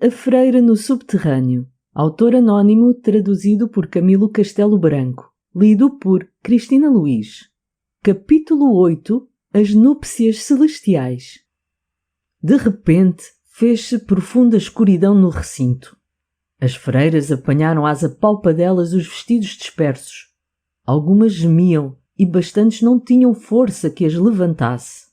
A Freira no Subterrâneo. Autor anónimo, traduzido por Camilo Castelo Branco. Lido por Cristina Luís. Capítulo 8. As Núpcias Celestiais. De repente, fez-se profunda escuridão no recinto. As freiras apanharam às apalpadelas os vestidos dispersos. Algumas gemiam e bastantes não tinham força que as levantasse.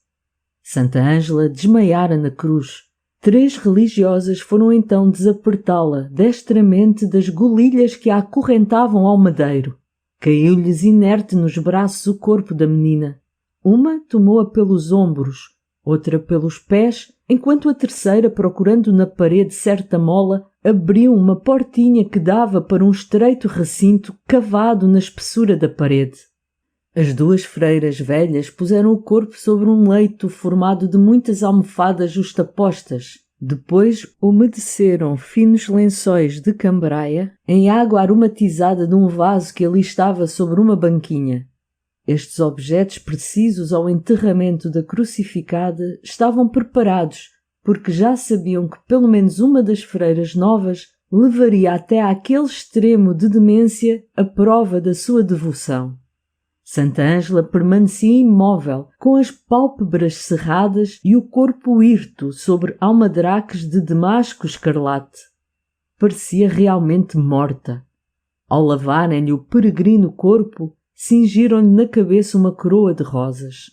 Santa Ângela desmaiara na cruz. 3 religiosas foram então desapertá-la destramente das golilhas que a acorrentavam ao madeiro. Caiu-lhes inerte nos braços o corpo da menina. Uma tomou-a pelos ombros, outra pelos pés, enquanto a terceira, procurando na parede certa mola, abriu uma portinha que dava para um estreito recinto cavado na espessura da parede. As 2 freiras velhas puseram o corpo sobre um leito formado de muitas almofadas justapostas. Depois umedeceram finos lençóis de cambraia em água aromatizada de um vaso que ali estava sobre uma banquinha. Estes objetos precisos ao enterramento da crucificada estavam preparados, porque já sabiam que pelo menos uma das freiras novas levaria até àquele extremo de demência a prova da sua devoção. Santa Ângela permanecia imóvel, com as pálpebras cerradas e o corpo hirto sobre almadraques de damasco escarlate. Parecia realmente morta. Ao lavarem-lhe o peregrino corpo, cingiram-lhe na cabeça uma coroa de rosas.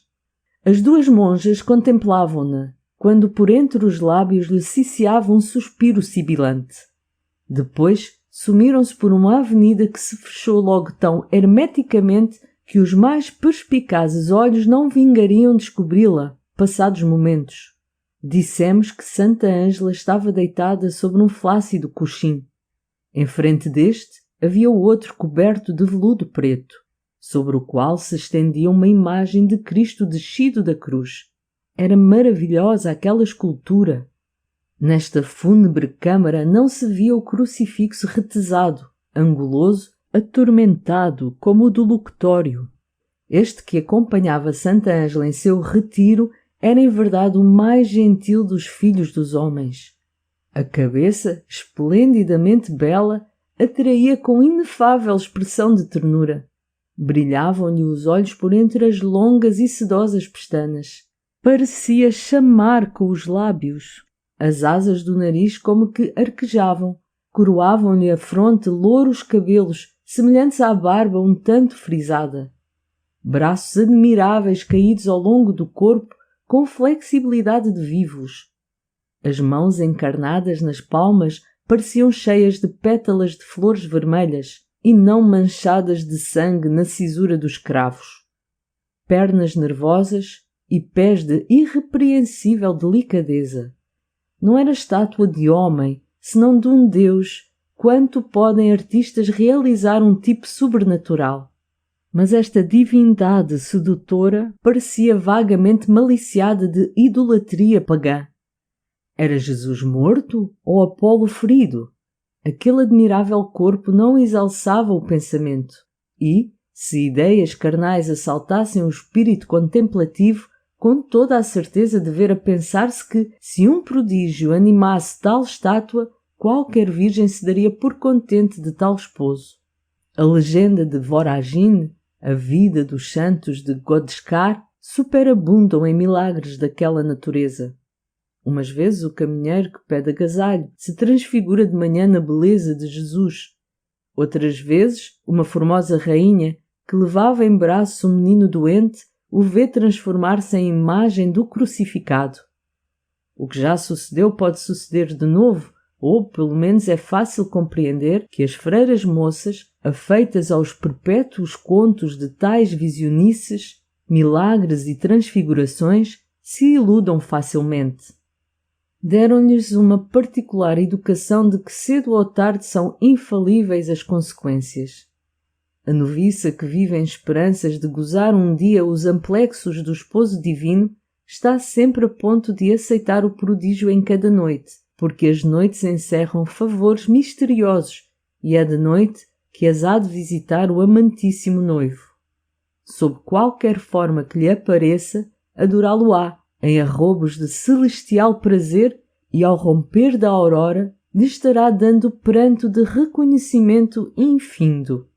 As 2 monjas contemplavam-na, quando por entre os lábios lhe ciciava um suspiro sibilante. Depois sumiram-se por uma avenida que se fechou logo tão hermeticamente que os mais perspicazes olhos não vingariam descobri-la, passados momentos. Dissemos que Santa Ângela estava deitada sobre um flácido coxim. Em frente deste havia o outro coberto de veludo preto, sobre o qual se estendia uma imagem de Cristo descido da cruz. Era maravilhosa aquela escultura. Nesta fúnebre câmara não se via o crucifixo retesado, anguloso, atormentado como o do luctório. Este que acompanhava Santa Ângela em seu retiro era em verdade o mais gentil dos filhos dos homens. A cabeça, esplendidamente bela, atraía com inefável expressão de ternura. Brilhavam-lhe os olhos por entre as longas e sedosas pestanas. Parecia chamar com os lábios. As asas do nariz como que arquejavam. Coroavam-lhe a fronte louros cabelos, semelhantes à barba um tanto frisada. Braços admiráveis caídos ao longo do corpo, com flexibilidade de vivos. As mãos encarnadas nas palmas pareciam cheias de pétalas de flores vermelhas e não manchadas de sangue na cisura dos cravos. Pernas nervosas e pés de irrepreensível delicadeza. Não era estátua de homem, senão de um Deus. Quanto podem artistas realizar um tipo sobrenatural? Mas esta divindade sedutora parecia vagamente maliciada de idolatria pagã. Era Jesus morto ou Apolo ferido? Aquele admirável corpo não exalçava o pensamento e, se ideias carnais assaltassem o espírito contemplativo, com toda a certeza devera pensar-se que, se um prodígio animasse tal estátua, qualquer virgem se daria por contente de tal esposo. A legenda de Voragine, a vida dos santos de Godescar, superabundam em milagres daquela natureza. Umas vezes o caminheiro que pede agasalho se transfigura de manhã na beleza de Jesus. Outras vezes, uma formosa rainha que levava em braço um menino doente o vê transformar-se em imagem do crucificado. O que já sucedeu pode suceder de novo, ou, pelo menos, é fácil compreender que as freiras moças, afeitas aos perpétuos contos de tais visionices, milagres e transfigurações, se iludam facilmente. Deram-lhes uma particular educação de que cedo ou tarde são infalíveis as consequências. A noviça que vive em esperanças de gozar um dia os amplexos do esposo divino está sempre a ponto de aceitar o prodígio em cada noite, porque as noites encerram favores misteriosos e é de noite que as há de visitar o amantíssimo noivo. Sob qualquer forma que lhe apareça, adorá-lo-á, em arrobos de celestial prazer, e ao romper da aurora, lhe estará dando pranto de reconhecimento infindo.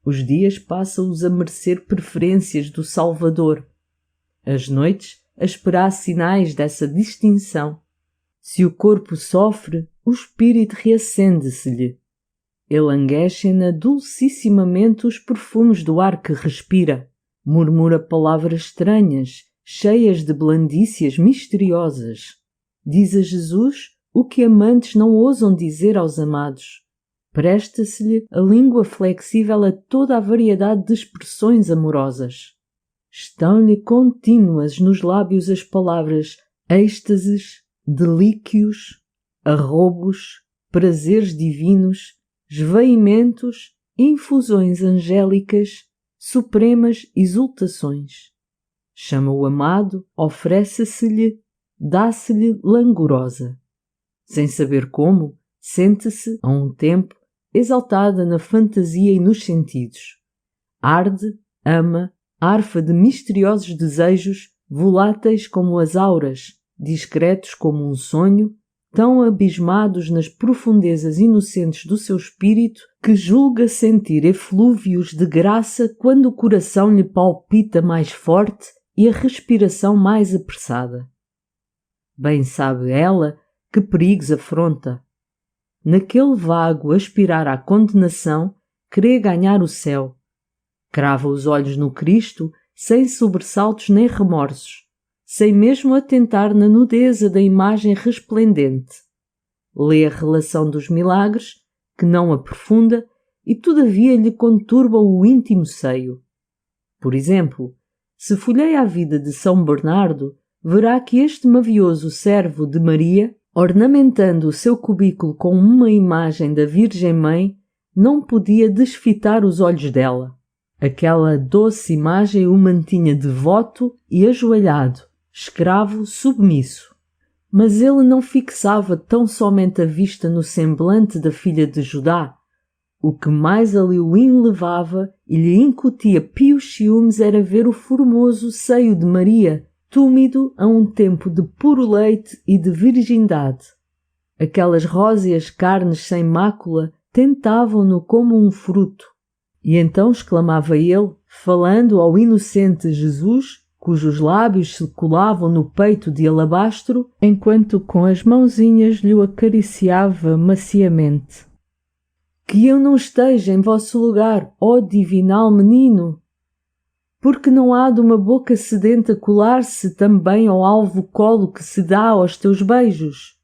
Os dias passa-os a merecer preferências do Salvador. As noites a esperar sinais dessa distinção. Se o corpo sofre, o espírito reacende-se-lhe. Elanguecem-na dulcissimamente os perfumes do ar que respira. Murmura palavras estranhas, cheias de blandícias misteriosas. Diz a Jesus o que amantes não ousam dizer aos amados. Presta-se-lhe a língua flexível a toda a variedade de expressões amorosas. Estão-lhe contínuas nos lábios as palavras êxtases, delíquios, arrobos, prazeres divinos, esvaimentos, infusões angélicas, supremas exultações. Chama o amado, oferece-se-lhe, dá-se-lhe langorosa. Sem saber como, sente-se, a um tempo, exaltada na fantasia e nos sentidos. Arde, ama, arfa de misteriosos desejos, voláteis como as auras, discretos como um sonho, tão abismados nas profundezas inocentes do seu espírito que julga sentir eflúvios de graça quando o coração lhe palpita mais forte e a respiração mais apressada. Bem sabe ela que perigos afronta. Naquele vago aspirar à condenação, crê ganhar o céu. Crava os olhos no Cristo sem sobressaltos nem remorsos, sem mesmo atentar na nudeza da imagem resplendente. Lê a relação dos milagres, que não aprofunda e todavia lhe conturba o íntimo seio. Por exemplo, se folheia a vida de São Bernardo, verá que este mavioso servo de Maria, ornamentando o seu cubículo com uma imagem da Virgem Mãe, não podia desfitar os olhos dela. Aquela doce imagem o mantinha devoto e ajoelhado, escravo submisso. Mas ele não fixava tão somente a vista no semblante da filha de Judá. O que mais ali o enlevava e lhe incutia pios ciúmes era ver o formoso seio de Maria, túmido a um tempo de puro leite e de virgindade. Aquelas róseas carnes sem mácula tentavam-no como um fruto. E então exclamava ele, falando ao inocente Jesus, cujos lábios se colavam no peito de alabastro, enquanto com as mãozinhas lhe o acariciava maciamente. Que eu não esteja em vosso lugar, ó divinal menino! Porque não há de uma boca sedenta colar-se também ao alvo colo que se dá aos teus beijos?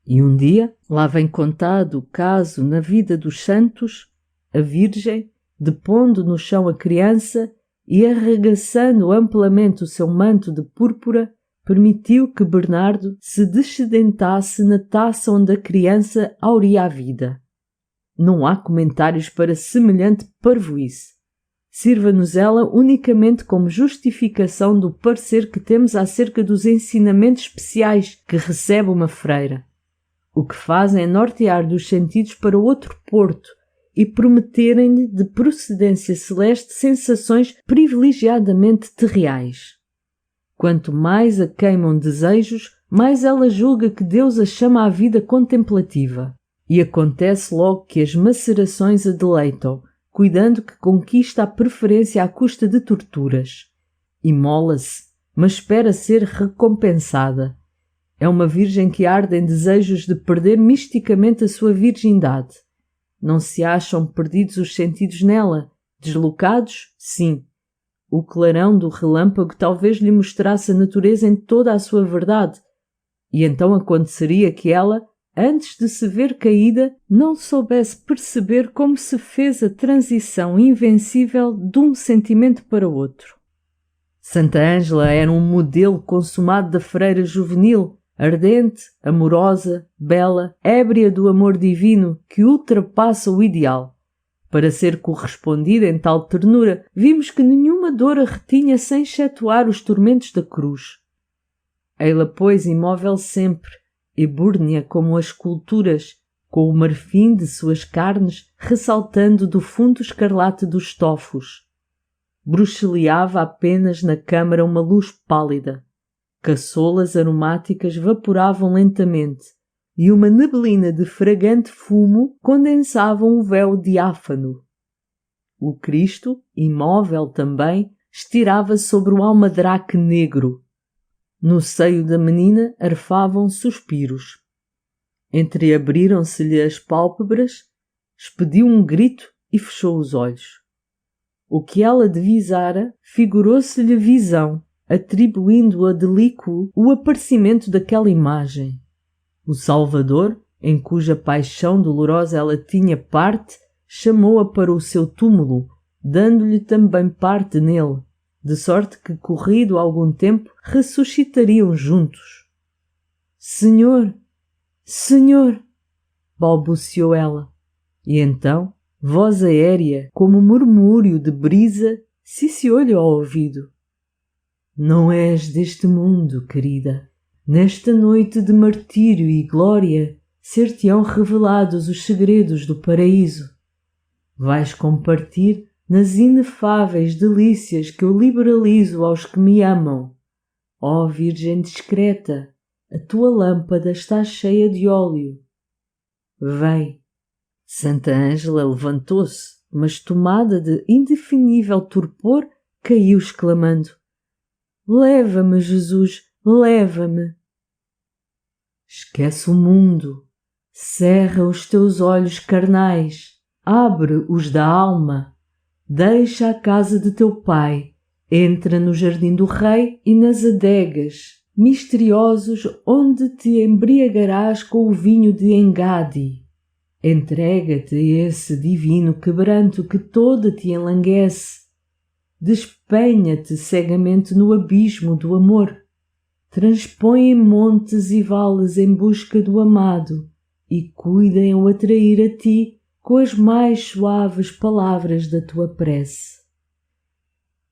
E um dia, lá vem contado o caso na vida dos santos, a Virgem, depondo no chão a criança e arregaçando amplamente o seu manto de púrpura, permitiu que Bernardo se descedentasse na taça onde a criança auria a vida. Não há comentários para semelhante parvoíce. Sirva-nos ela unicamente como justificação do parecer que temos acerca dos ensinamentos especiais que recebe uma freira. O que fazem é nortear dos sentidos para outro porto e prometerem-lhe de procedência celeste sensações privilegiadamente terreais. Quanto mais a queimam desejos, mais ela julga que Deus a chama à vida contemplativa. E acontece logo que as macerações a deleitam, cuidando que conquista a preferência à custa de torturas. Imola-se, mas espera ser recompensada. É uma virgem que arde em desejos de perder misticamente a sua virgindade. Não se acham perdidos os sentidos nela? Deslocados? Sim. O clarão do relâmpago talvez lhe mostrasse a natureza em toda a sua verdade. E então aconteceria que ela, antes de se ver caída, não soubesse perceber como se fez a transição invencível de um sentimento para outro. Santa Ângela era um modelo consumado da freira juvenil, ardente, amorosa, bela, ébria do amor divino que ultrapassa o ideal. Para ser correspondida em tal ternura, vimos que nenhuma dor a retinha sem excetuar os tormentos da cruz. Ei-la, pois, imóvel sempre, ebúrnea como as esculturas, com o marfim de suas carnes ressaltando do fundo escarlate dos estofos. Bruxeleava apenas na câmara uma luz pálida. Caçolas aromáticas vaporavam lentamente. e uma neblina de fragante fumo condensavam o véu diáfano. O Cristo, imóvel também, estirava sobre o almadraque negro. No seio da menina arfavam suspiros. Entreabriram-se-lhe as pálpebras, expediu um grito e fechou os olhos. O que ela divisara figurou-se-lhe visão, atribuindo a delíquo o aparecimento daquela imagem. O Salvador, em cuja paixão dolorosa ela tinha parte, chamou-a para o seu túmulo, dando-lhe também parte nele, de sorte que, corrido algum tempo, ressuscitariam juntos. Senhor, Senhor, balbuciou ela, e então, voz aérea, como murmúrio de brisa, ciciou-lhe ao ouvido. Não és deste mundo, querida. Nesta noite de martírio e glória, ser-te-ão revelados os segredos do paraíso. Vais compartir nas inefáveis delícias que eu liberalizo aos que me amam. Ó Virgem discreta, a tua lâmpada está cheia de óleo. Vem. Santa Ângela levantou-se, mas tomada de indefinível torpor, caiu exclamando: Leva-me, Jesus, leva-me. Esquece o mundo, cerra os teus olhos carnais, abre os da alma, deixa a casa de teu pai, entra no jardim do rei e nas adegas misteriosos onde te embriagarás com o vinho de Engadi. Entrega-te a esse divino quebranto que toda te enlanguece. Despenha-te cegamente no abismo do amor. Transpõe montes e vales em busca do amado e cuidem o atrair a ti com as mais suaves palavras da tua prece.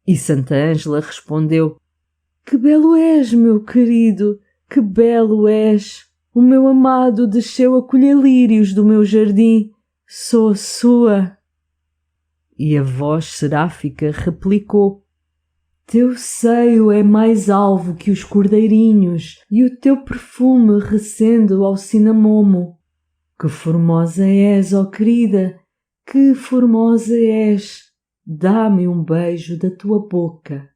E Santa Ângela respondeu: Que belo és, meu querido, que belo és! O meu amado desceu a colher lírios do meu jardim. Sou sua. E a voz seráfica replicou: Teu seio é mais alvo que os cordeirinhos e o teu perfume recende ao cinamomo. Que formosa és, ó querida, que formosa és! Dá-me um beijo da tua boca.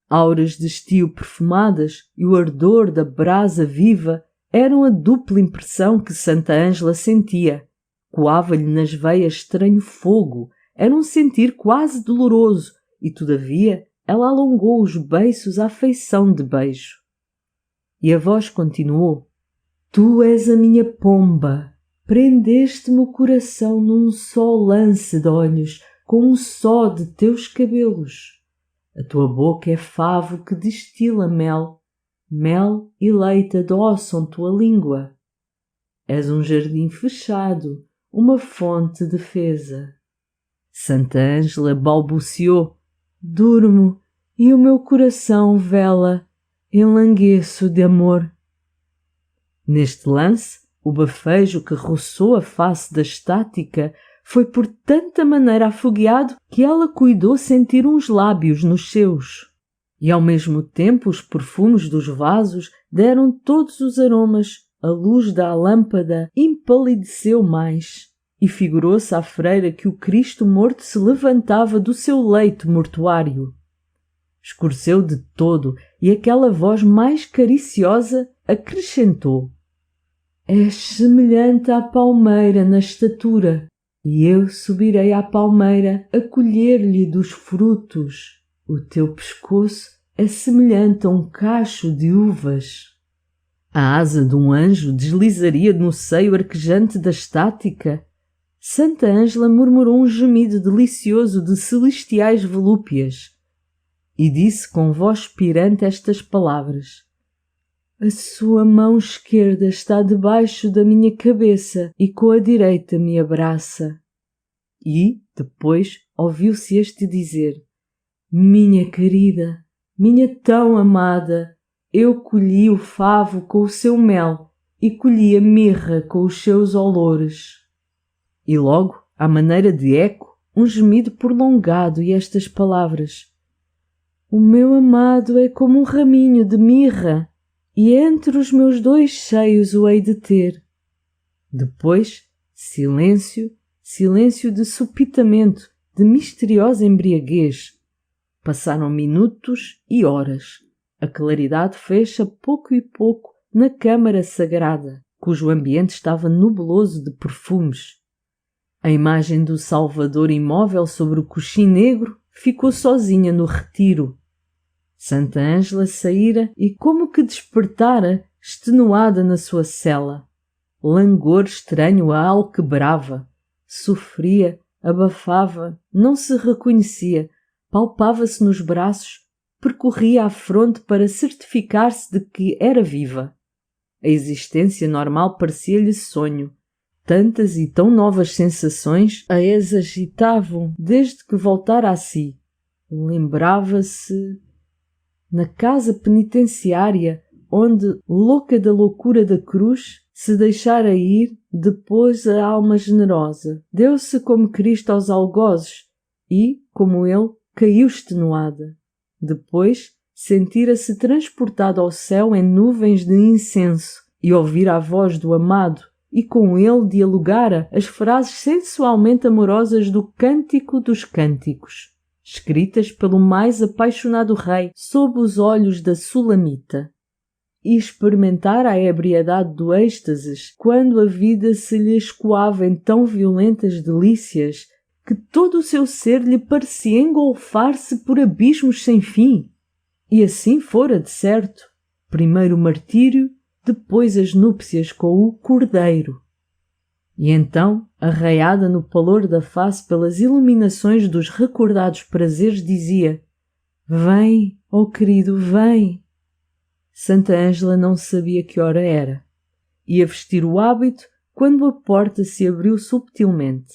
Auras de estio perfumadas e o ardor da brasa viva eram a dupla impressão que Santa Ângela sentia. Coava-lhe nas veias estranho fogo, era um sentir quase doloroso, e todavia ela alongou os beiços à feição de beijo. E a voz continuou: Tu és a minha pomba, prendeste-me o coração num só lance de olhos, com um só de teus cabelos. A tua boca é favo que destila mel, mel e leite adoçam tua língua. És um jardim fechado, uma fonte defesa. Santa Ângela balbuciou: Durmo e o meu coração vela, enlangueço de amor. Neste lance, o bafejo que roçou a face da estática foi por tanta maneira afogueado que ela cuidou sentir uns lábios nos seus. E ao mesmo tempo os perfumes dos vasos deram todos os aromas, a luz da lâmpada empalideceu mais, e figurou-se à freira que o Cristo morto se levantava do seu leito mortuário. Escureceu de todo, e aquela voz mais cariciosa acrescentou: És semelhante à palmeira na estatura, e eu subirei à palmeira a colher-lhe dos frutos. O teu pescoço é semelhante a um cacho de uvas. A asa de um anjo deslizaria no seio arquejante da estática. Santa Ângela murmurou um gemido delicioso de celestiais volúpias e disse com voz pirante estas palavras: A sua mão esquerda está debaixo da minha cabeça e com a direita me abraça. E, depois, ouviu-se este dizer: Minha querida, minha tão amada, eu colhi o favo com o seu mel e colhi a mirra com os seus olores. E logo, à maneira de eco, um gemido prolongado e estas palavras: O meu amado é como um raminho de mirra, e entre os meus dois seios o hei de ter. Depois, silêncio, silêncio de supitamento, de misteriosa embriaguez. Passaram minutos e horas. A claridade fez a pouco e pouco na câmara sagrada, cujo ambiente estava nubloso de perfumes. A imagem do Salvador imóvel sobre o coxim negro ficou sozinha no retiro. Santa Ângela saíra e como que despertara, extenuada na sua cela. Langor estranho a alquebrava. Sofria, abafava, não se reconhecia, palpava-se nos braços, percorria a fronte para certificar-se de que era viva. A existência normal parecia-lhe sonho. Tantas e tão novas sensações a exagitavam desde que voltara a si. Lembrava-se na casa penitenciária, onde, louca da loucura da cruz, se deixara ir, depois a alma generosa, deu-se como Cristo aos algozes e, como ele, caiu extenuada. Depois, sentira-se transportada ao céu em nuvens de incenso e ouvira a voz do amado e com ele dialogara as frases sensualmente amorosas do Cântico dos Cânticos, escritas pelo mais apaixonado rei sob os olhos da Sulamita. E experimentara a ebriedade do êxtases quando a vida se lhe escoava em tão violentas delícias que todo o seu ser lhe parecia engolfar-se por abismos sem fim. E assim fora, de certo. Primeiro o martírio, depois as núpcias com o Cordeiro. E então, arraiada no pallor da face pelas iluminações dos recordados prazeres, dizia: Vem, ó querido, vem! Santa Ângela não sabia que hora era. Ia vestir o hábito quando a porta se abriu subtilmente.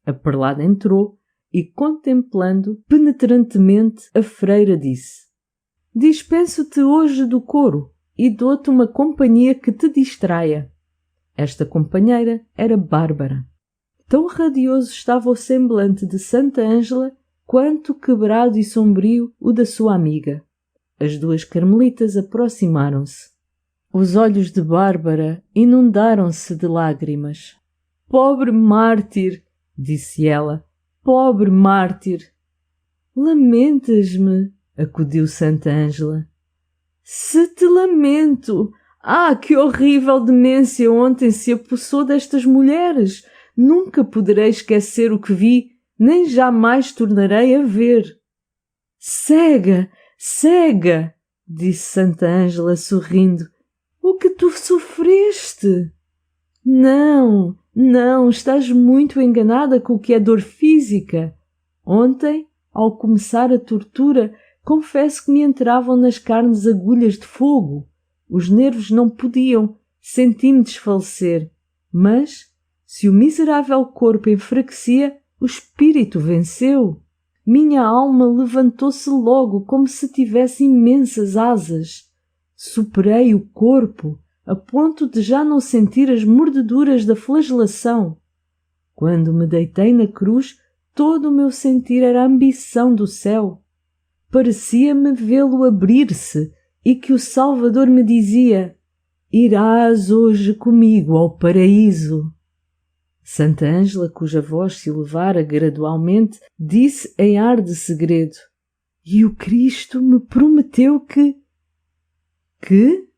A perlada entrou e, contemplando penetrantemente, a freira disse: Dispenso-te hoje do coro e dou-te uma companhia que te distraia. Esta companheira era Bárbara. Tão radioso estava o semblante de Santa Ângela quanto quebrado e sombrio o da sua amiga. As duas carmelitas aproximaram-se. Os olhos de Bárbara inundaram-se de lágrimas. Pobre mártir, disse ela, pobre mártir. Lamentas-me, acudiu Santa Ângela. Se te lamento! Ah, que horrível demência ontem se apossou destas mulheres! Nunca poderei esquecer o que vi, nem jamais tornarei a ver. Cega! Cega! Disse Santa Ângela sorrindo. O que tu sofreste? Não, não, estás muito enganada com o que é dor física. Ontem, ao começar a tortura, confesso que me entravam nas carnes agulhas de fogo. Os nervos não podiam, senti-me desfalecer. Mas, se o miserável corpo enfraquecia, o espírito venceu. Minha alma levantou-se logo como se tivesse imensas asas. Superei o corpo, a ponto de já não sentir as mordeduras da flagelação. Quando me deitei na cruz, todo o meu sentir era a ambição do céu. Parecia-me vê-lo abrir-se e que o Salvador me dizia: Irás hoje comigo ao paraíso. Santa Ângela, cuja voz se elevara gradualmente, disse em ar de segredo: E o Cristo me prometeu que... Que?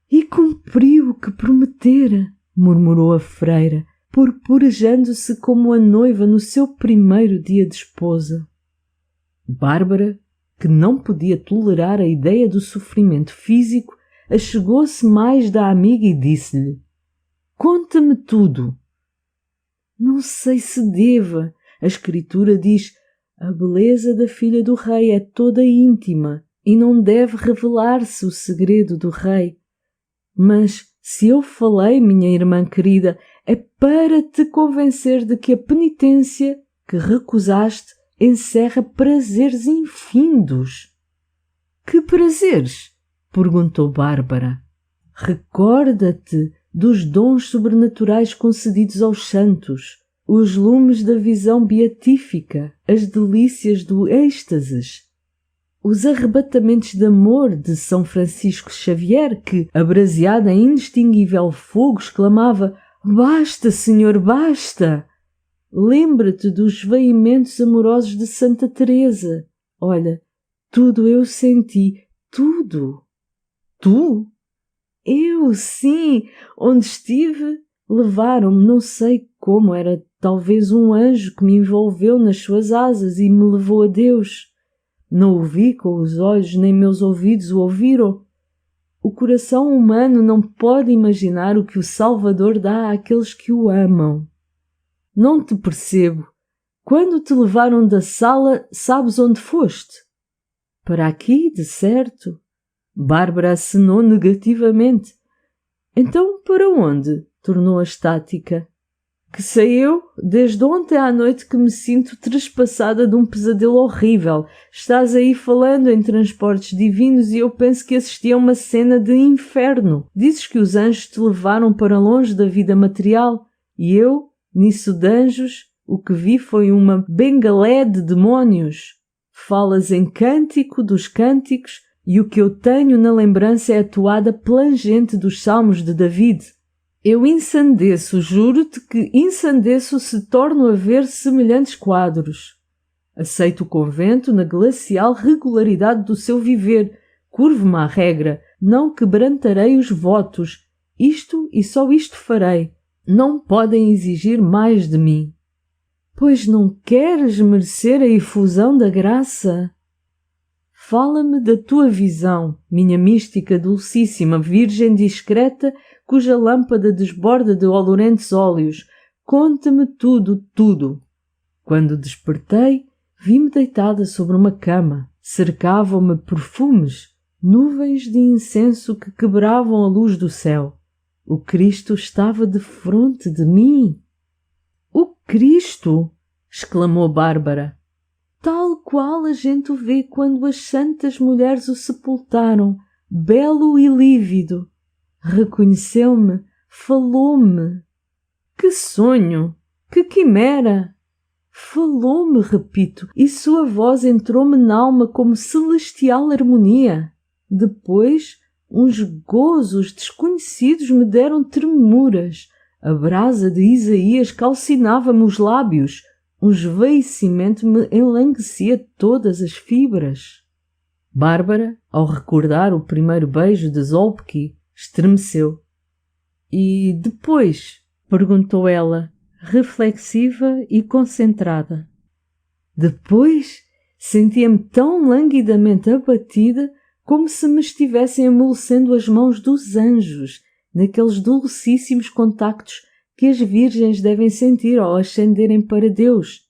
E cumpriu o que prometera, murmurou a freira, purpurejando-se como a noiva no seu primeiro dia de esposa. Bárbara, que não podia tolerar a ideia do sofrimento físico, achegou-se mais da amiga e disse-lhe: Conta-me tudo. Não sei se deva. A Escritura diz: a beleza da filha do rei é toda íntima e não deve revelar-se o segredo do rei. Mas, se eu falei, minha irmã querida, é para te convencer de que a penitência que recusaste encerra prazeres infindos. Que prazeres? Perguntou Bárbara. Recorda-te dos dons sobrenaturais concedidos aos santos, os lumes da visão beatífica, as delícias do êxtases, os arrebatamentos de amor de São Francisco Xavier, que, abraseado em indistinguível fogo, exclamava: Basta, senhor, basta! Lembra-te dos veimentos amorosos de Santa Teresa. Olha, tudo eu senti, tudo. Tu? Eu, sim, onde estive, levaram-me, não sei como, era talvez um anjo que me envolveu nas suas asas e me levou a Deus. Não o vi com os olhos, nem meus ouvidos o ouviram. O coração humano não pode imaginar o que o Salvador dá àqueles que o amam. Não te percebo. Quando te levaram da sala, sabes onde foste? Para aqui, de certo. Bárbara acenou negativamente. Então, para onde? Tornou a estática. Que sei eu, desde ontem à noite que me sinto trespassada de um pesadelo horrível. Estás aí falando em transportes divinos e eu penso que assisti a uma cena de inferno. Dizes que os anjos te levaram para longe da vida material e eu, nisso de anjos, o que vi foi uma bengalé de demónios. Falas em cântico dos cânticos e o que eu tenho na lembrança é a toada plangente dos salmos de David. Eu ensandeço, juro-te que ensandeço se torno a ver semelhantes quadros. Aceito o convento na glacial regularidade do seu viver, curvo-me à regra, não quebrantarei os votos, isto e só isto farei. Não podem exigir mais de mim. Pois não queres merecer a efusão da graça? Fala-me da tua visão, minha mística dulcíssima, virgem discreta, cuja lâmpada desborda de olorentes óleos. Conta-me tudo, tudo. Quando despertei, vi-me deitada sobre uma cama. Cercavam-me perfumes, nuvens de incenso que quebravam a luz do céu. O Cristo estava defronte de mim. O Cristo! Exclamou Bárbara. Tal qual a gente o vê quando as santas mulheres o sepultaram, belo e lívido. Reconheceu-me, falou-me. Que sonho! Que quimera! Falou-me, repito, e sua voz entrou-me n'alma como celestial harmonia. Depois, uns gozos desconhecidos me deram tremuras. A brasa de Isaías calcinava-me os lábios. Um esvaecimento me enlanguecia todas as fibras. Bárbara, ao recordar o primeiro beijo de Zolpki, estremeceu. E depois? Perguntou ela, reflexiva e concentrada. Depois sentia-me tão languidamente abatida como se me estivessem amolecendo as mãos dos anjos, naqueles dulcíssimos contactos que as virgens devem sentir ao ascenderem para Deus,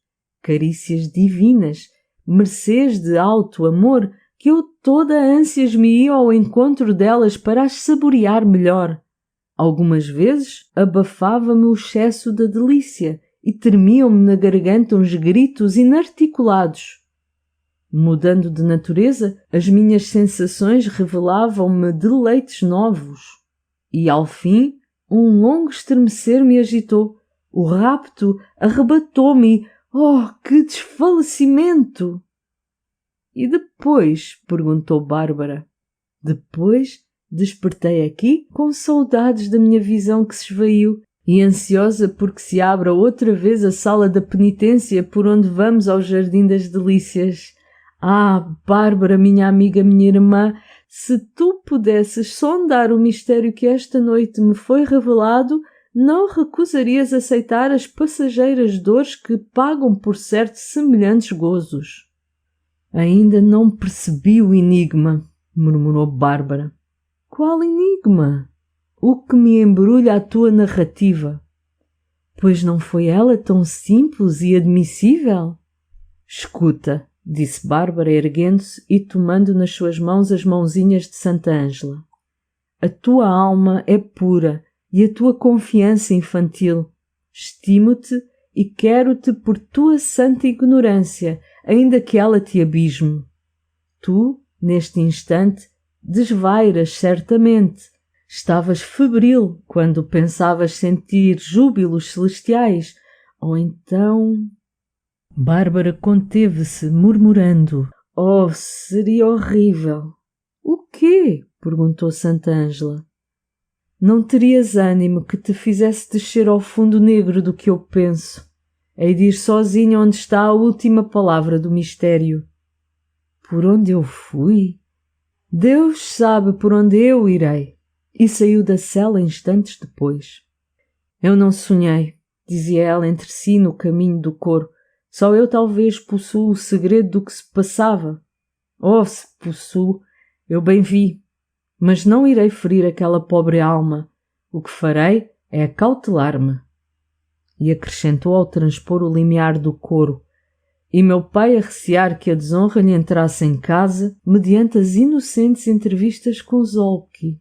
carícias divinas, mercês de alto amor, que eu toda ânsias me ia ao encontro delas para as saborear melhor. Algumas vezes abafava-me o excesso da delícia e tremiam-me na garganta uns gritos inarticulados. Mudando de natureza, as minhas sensações revelavam-me deleites novos. E, ao fim, um longo estremecer me agitou. O rapto arrebatou-me. Oh, que desfalecimento! E depois? Perguntou Bárbara. Depois despertei aqui com saudades da minha visão que se esvaiu e ansiosa porque se abra outra vez a sala da penitência por onde vamos ao Jardim das Delícias. Ah, Bárbara, minha amiga, minha irmã, se tu pudesses sondar o mistério que esta noite me foi revelado, não recusarias aceitar as passageiras dores que pagam por certo semelhantes gozos. Ainda não percebi o enigma, murmurou Bárbara. Qual enigma? O que me embrulha a tua narrativa? Pois não foi ela tão simples e admissível? Escuta, disse Bárbara erguendo-se e tomando nas suas mãos as mãozinhas de Santa Ângela. A tua alma é pura e a tua confiança infantil. Estimo-te e quero-te por tua santa ignorância, ainda que ela te abisme. Tu, neste instante, desvairas certamente. Estavas febril quando pensavas sentir júbilos celestiais, ou então... Bárbara conteve-se, murmurando. Oh, seria horrível. O quê? Perguntou Santa Ângela. Não terias ânimo que te fizesse descer ao fundo negro do que eu penso. Hei de ir sozinho onde está a última palavra do mistério. Por onde eu fui? Deus sabe por onde eu irei. E saiu da cela instantes depois. Eu não sonhei, dizia ela entre si no caminho do coro. Só eu talvez possuo o segredo do que se passava. Oh, se possuo, eu bem vi. Mas não irei ferir aquela pobre alma. O que farei é acautelar-me. E acrescentou ao transpor o limiar do coro. E meu pai a recear que a desonra lhe entrasse em casa mediante as inocentes entrevistas com Zolki.